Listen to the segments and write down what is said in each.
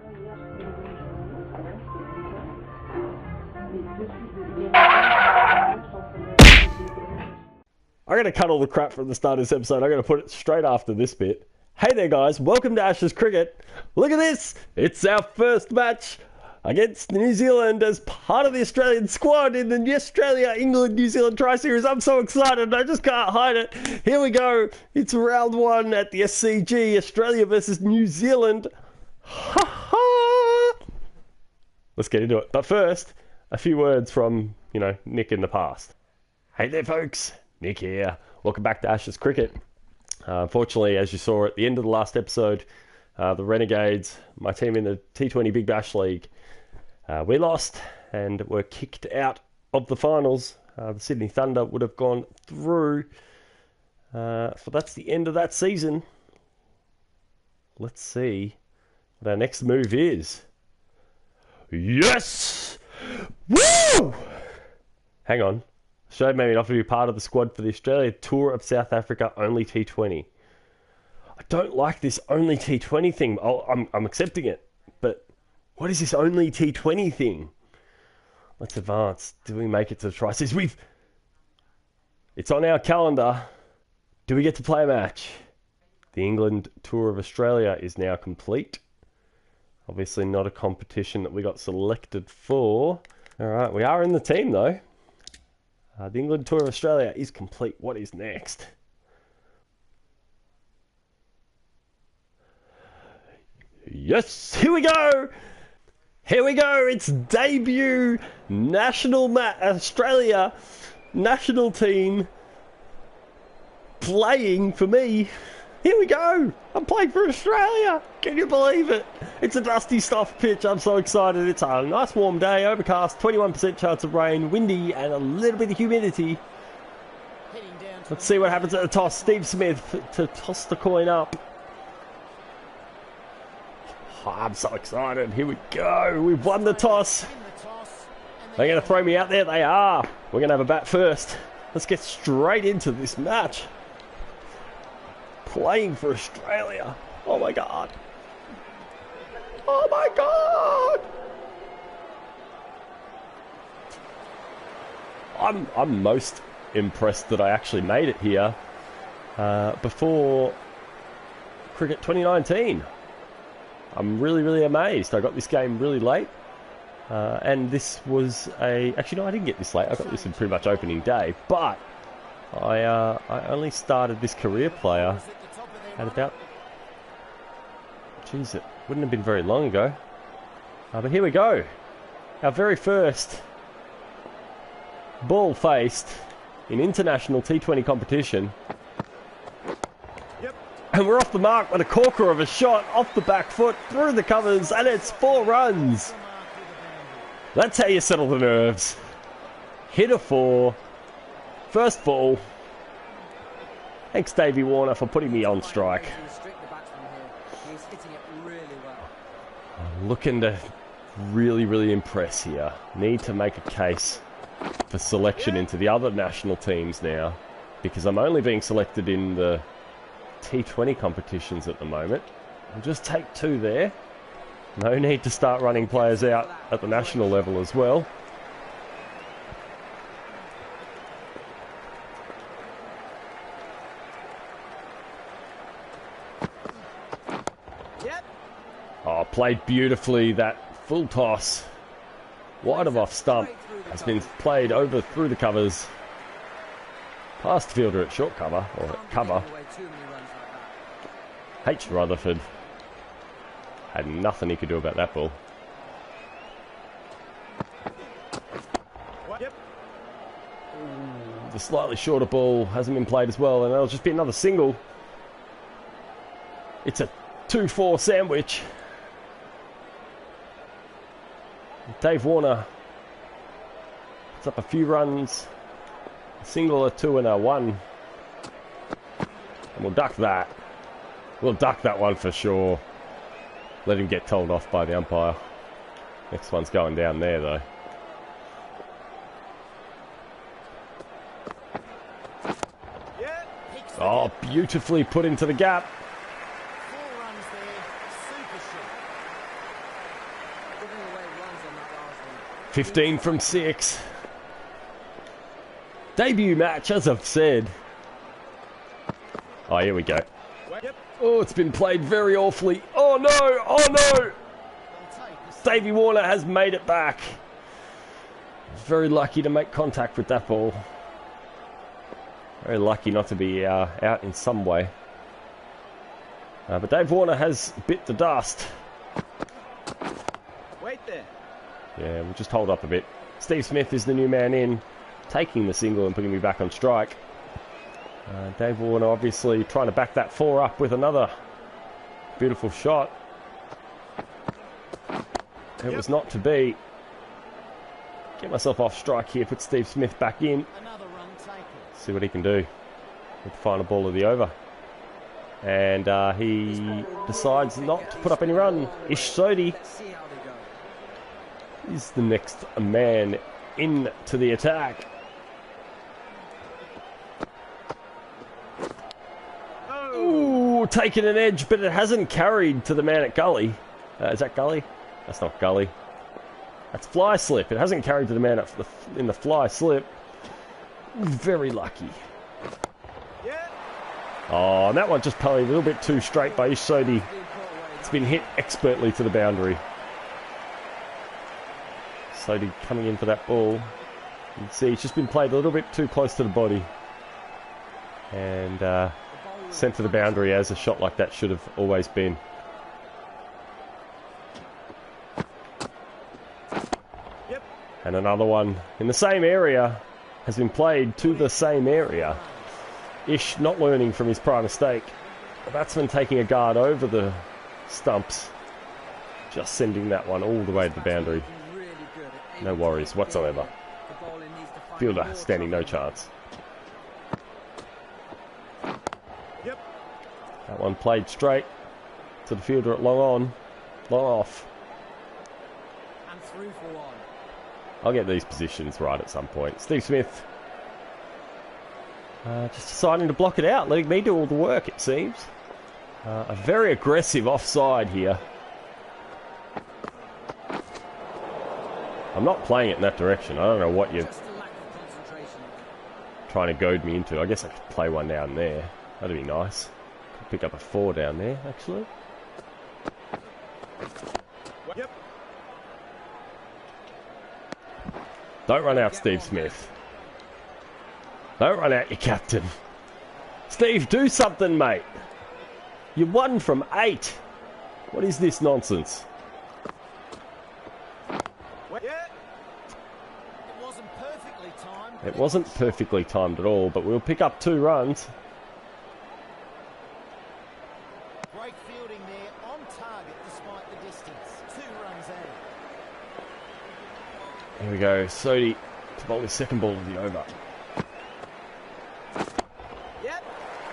I'm going to cut all the crap from the start of this episode. I'm going to put it straight after this bit. Hey there guys, welcome to Ashes Cricket. Look at this, it's our first match against New Zealand as part of the Australian squad in the Australia-England-New Zealand Tri-Series. I'm so excited, I just can't hide it. Here we go, it's round one at the SCG, Australia versus New Zealand. Ha ha! Let's get into it. But first, a few words from, Nick in the past. Hey there folks, Nick here. Welcome back to Ashes Cricket. Unfortunately, as you saw at the end of the last episode, the Renegades, my team in the T20 Big Bash League, we lost and were kicked out of the finals. The Sydney Thunder would have gone through. So that's the end of that season. Let's see what our next move is. Yes! Woo! Hang on. Australia made me an offer to be part of the squad for the Australia Tour of South Africa only T20. I don't like this only T20 thing. I'm accepting it, but what is this only T20 thing? Let's advance. Do we make it to the Tri-Series? It's on our calendar. Do we get to play a match? The England Tour of Australia is now complete. Obviously not a competition that we got selected for. All right, we are in the team though. The England Tour of Australia is complete. What is next? Yes, here we go. Here we go. It's debut Australia national team playing for me. Here we go. I'm playing for Australia. Can you believe it? It's a dusty stuff pitch. I'm so excited. It's a nice warm day, overcast, 21% chance of rain, windy, and a little bit of humidity. Let's see what happens at the toss. Steve Smith to toss the coin up. Oh, I'm so excited. Here we go. We've won the toss. They're going to throw me out there. They are. We're going to have a bat first. Let's get straight into this match. Playing for Australia. Oh my god. Oh my god. I'm most impressed that I actually made it here before Cricket 2019. I'm really amazed. I got this game really late. And this was actually no, I didn't get this late. I got this in pretty much opening day, but I only started this career player at about, geez, it wouldn't have been very long ago. But here we go. Our very first ball faced in international T20 competition. Yep. And we're off the mark with a corker of a shot off the back foot through the covers, and it's 4 runs. That's how you settle the nerves. Hit a 4. First ball. Thanks, Davey Warner, for putting me on strike. I'm looking to really impress here. Need to make a case for selection into the other national teams now, because I'm only being selected in the T20 competitions at the moment. I'll just take 2 there. No need to start running players out at the national level as well. Oh, played beautifully, that full toss. Wide of off stump. Has been played over through the covers. Past fielder at short cover, or at cover. H. Rutherford. Had nothing he could do about that ball. The slightly shorter ball hasn't been played as well, and that'll just be another single. It's a 2-4 sandwich. Dave Warner puts up a few runs, a single, a 2 and a 1, and we'll duck that. We'll duck that one for sure. Let him get told off by the umpire. Next one's going down there though. Oh, beautifully put into the gap. 15 from 6. Debut match, as I've said. Oh, here we go. Oh, it's been played very awfully. Oh no! Oh no! Davey Warner has made it back. Very lucky to make contact with that ball. Very lucky not to be out in some way. But Dave Warner has bit the dust. Wait there. Yeah, we'll just hold up a bit. Steve Smith is the new man in, taking the single and putting me back on strike. Dave Warner obviously trying to back that 4 up with another beautiful shot. It was not to be. Get myself off strike here, put Steve Smith back in. See what he can do with the final ball of the over. And he decides not to put up any run. Ish Sodhi is the next man into the attack. Ooh, taking an edge, but it hasn't carried to the man at Gully. Is that Gully? That's not Gully. That's fly slip. It hasn't carried to the man in the fly slip. Very lucky. Oh, and that one just played a little bit too straight by Ish Sodhi. It's been hit expertly to the boundary. Sodhi coming in for that ball. You can see it's just been played a little bit too close to the body. And sent to the boundary as a shot like that should have always been. And another one in the same area has been played to the same area. Ish not learning from his prior mistake. The batsman taking a guard over the stumps. Just sending that one all the way to the boundary. No worries whatsoever. Fielder standing no chance. That one played straight to the fielder at long on. Long off. And through for one. I'll get these positions right at some point. Steve Smith just deciding to block it out, letting me do all the work, it seems. A very aggressive offside here. I'm not playing it in that direction. I don't know what you're trying to goad me into. I guess I could play one down there. That'd be nice. Could pick up a 4 down there, actually. Yep. Don't run out, Steve Smith. Don't run out, your captain. Steve, do something, mate. You're 1 from 8. What is this nonsense? It wasn't perfectly timed at all, but we'll pick up 2 runs. Great fielding there, on target despite the distance. 2 runs out. Here we go, Sodhi to bowl his second ball of the over. Yep.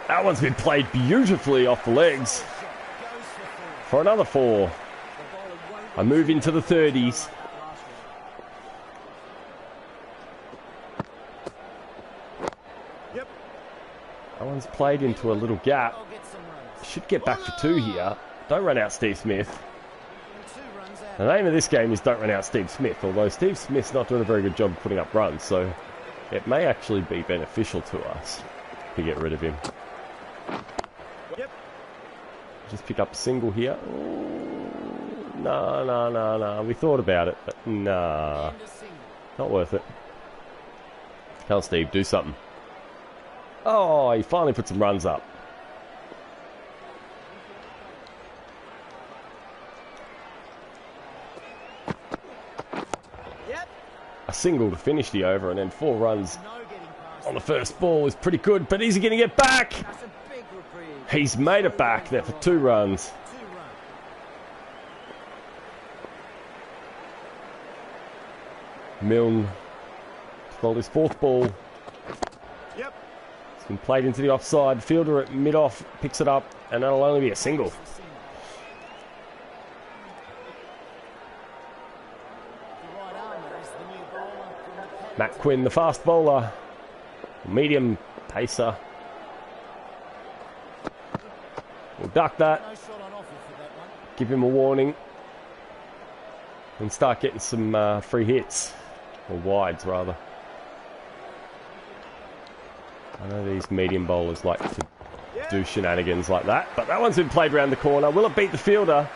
That one's been played beautifully off the legs. For another 4. I move into the 30s. Yep. That one's played into a little gap. Should get back for 2 here. Don't run out, Steve Smith. The name of this game is Don't Run Out Steve Smith, although Steve Smith's not doing a very good job of putting up runs, so it may actually be beneficial to us to get rid of him. Yep. Just pick up a single here. No. We thought about it, but nah. Not worth it. Tell Steve, do something. Oh, he finally put some runs up. A single to finish the over, and then 4 runs on the first ball is pretty good, but is he going to get back? He's made it back there for 2 runs. Milne bowled his 4th ball. It's been played into the offside. Fielder at mid-off picks it up, and that'll only be a single. Matt Quinn, the fast bowler. Medium pacer. We'll duck that. Give him a warning. and start getting some free hits, or wides rather. I know these medium bowlers like to do shenanigans like that, but that one's been played around the corner. Will it beat the fielder?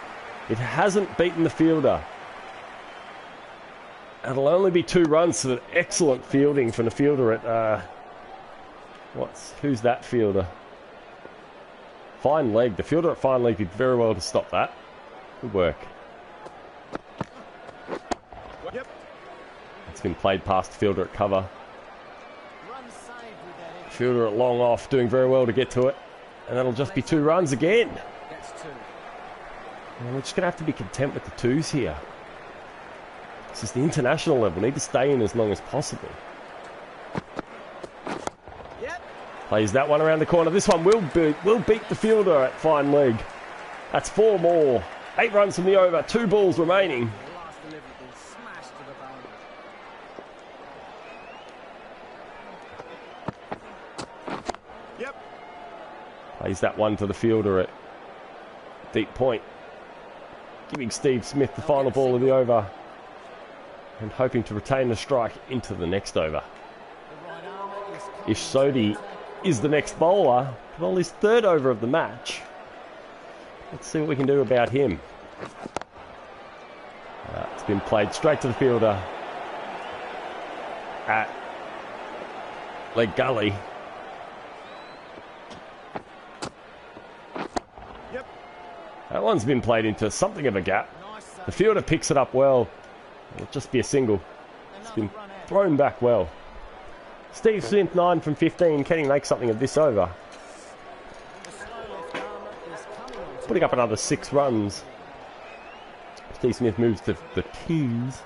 It hasn't beaten the fielder. It'll only be 2 runs for an excellent fielding from the fielder at who's that fielder? Fine leg. The fielder at fine leg did very well to stop that. Good work. Yep. It's been played past the fielder at cover. Run saved with that edge. Fielder at long off doing very well to get to it. And that'll just be 2 runs again. That's 2. And we're just going to have to be content with the 2s here. This is the international level. We need to stay in as long as possible. Yep. Plays that one around the corner. This one will beat the fielder at fine leg. That's 4 more. 8 runs from the over. 2 balls remaining. The last delivery ball smashed to the boundary. Yep. Plays that one to the fielder at deep point. Giving Steve Smith the final ball of the over. And hoping to retain the strike into the next over. The right arm is Ish Sodhi is the next bowler. Well, his 3rd over of the match. Let's see what we can do about him. It's been played straight to the fielder at leg gully. Yep. That one's been played into something of a gap. Nice save. The fielder picks it up well. It'll just be a single. It's been thrown back well. Steve Smith, 9 from 15. Can he make something of this over? The slow left armour is coming on to Putting up another 6 runs. Steve Smith moves to the tees.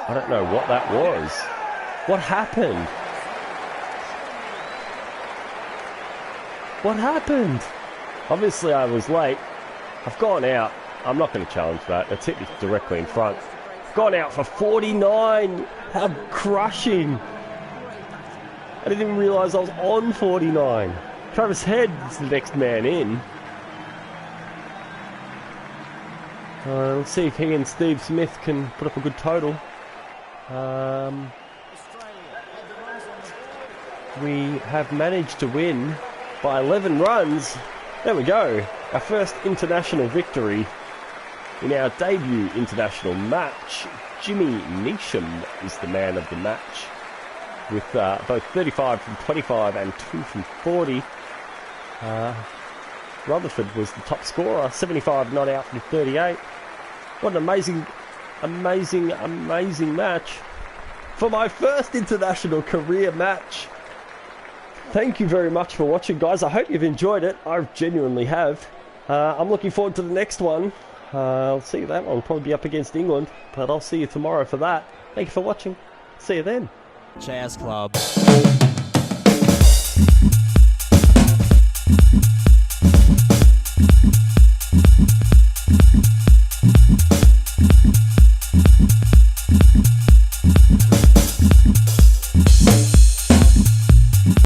I don't know what that was. What happened? What happened? Obviously I was late. I've gone out. I'm not going to challenge that. It's hit me directly in front. Gone out for 49. How crushing. I didn't even realise I was on 49. Travis Head is the next man in. Let's see if he and Steve Smith can put up a good total. Australia. Had the runs on the board. We have managed to win by 11 runs. There we go. Our first international victory in our debut international match. Jimmy Neesham is the man of the match with both 35 from 25 and 2 from 40. Rutherford was the top scorer, 75 not out from 38. What an amazing match. For my first international career match. Thank you very much for watching, guys. I hope you've enjoyed it. I genuinely have. I'm looking forward to the next one. I'll see you that one. I'll probably be up against England, but I'll see you tomorrow for that. Thank you for watching. See you then. Jazz Club.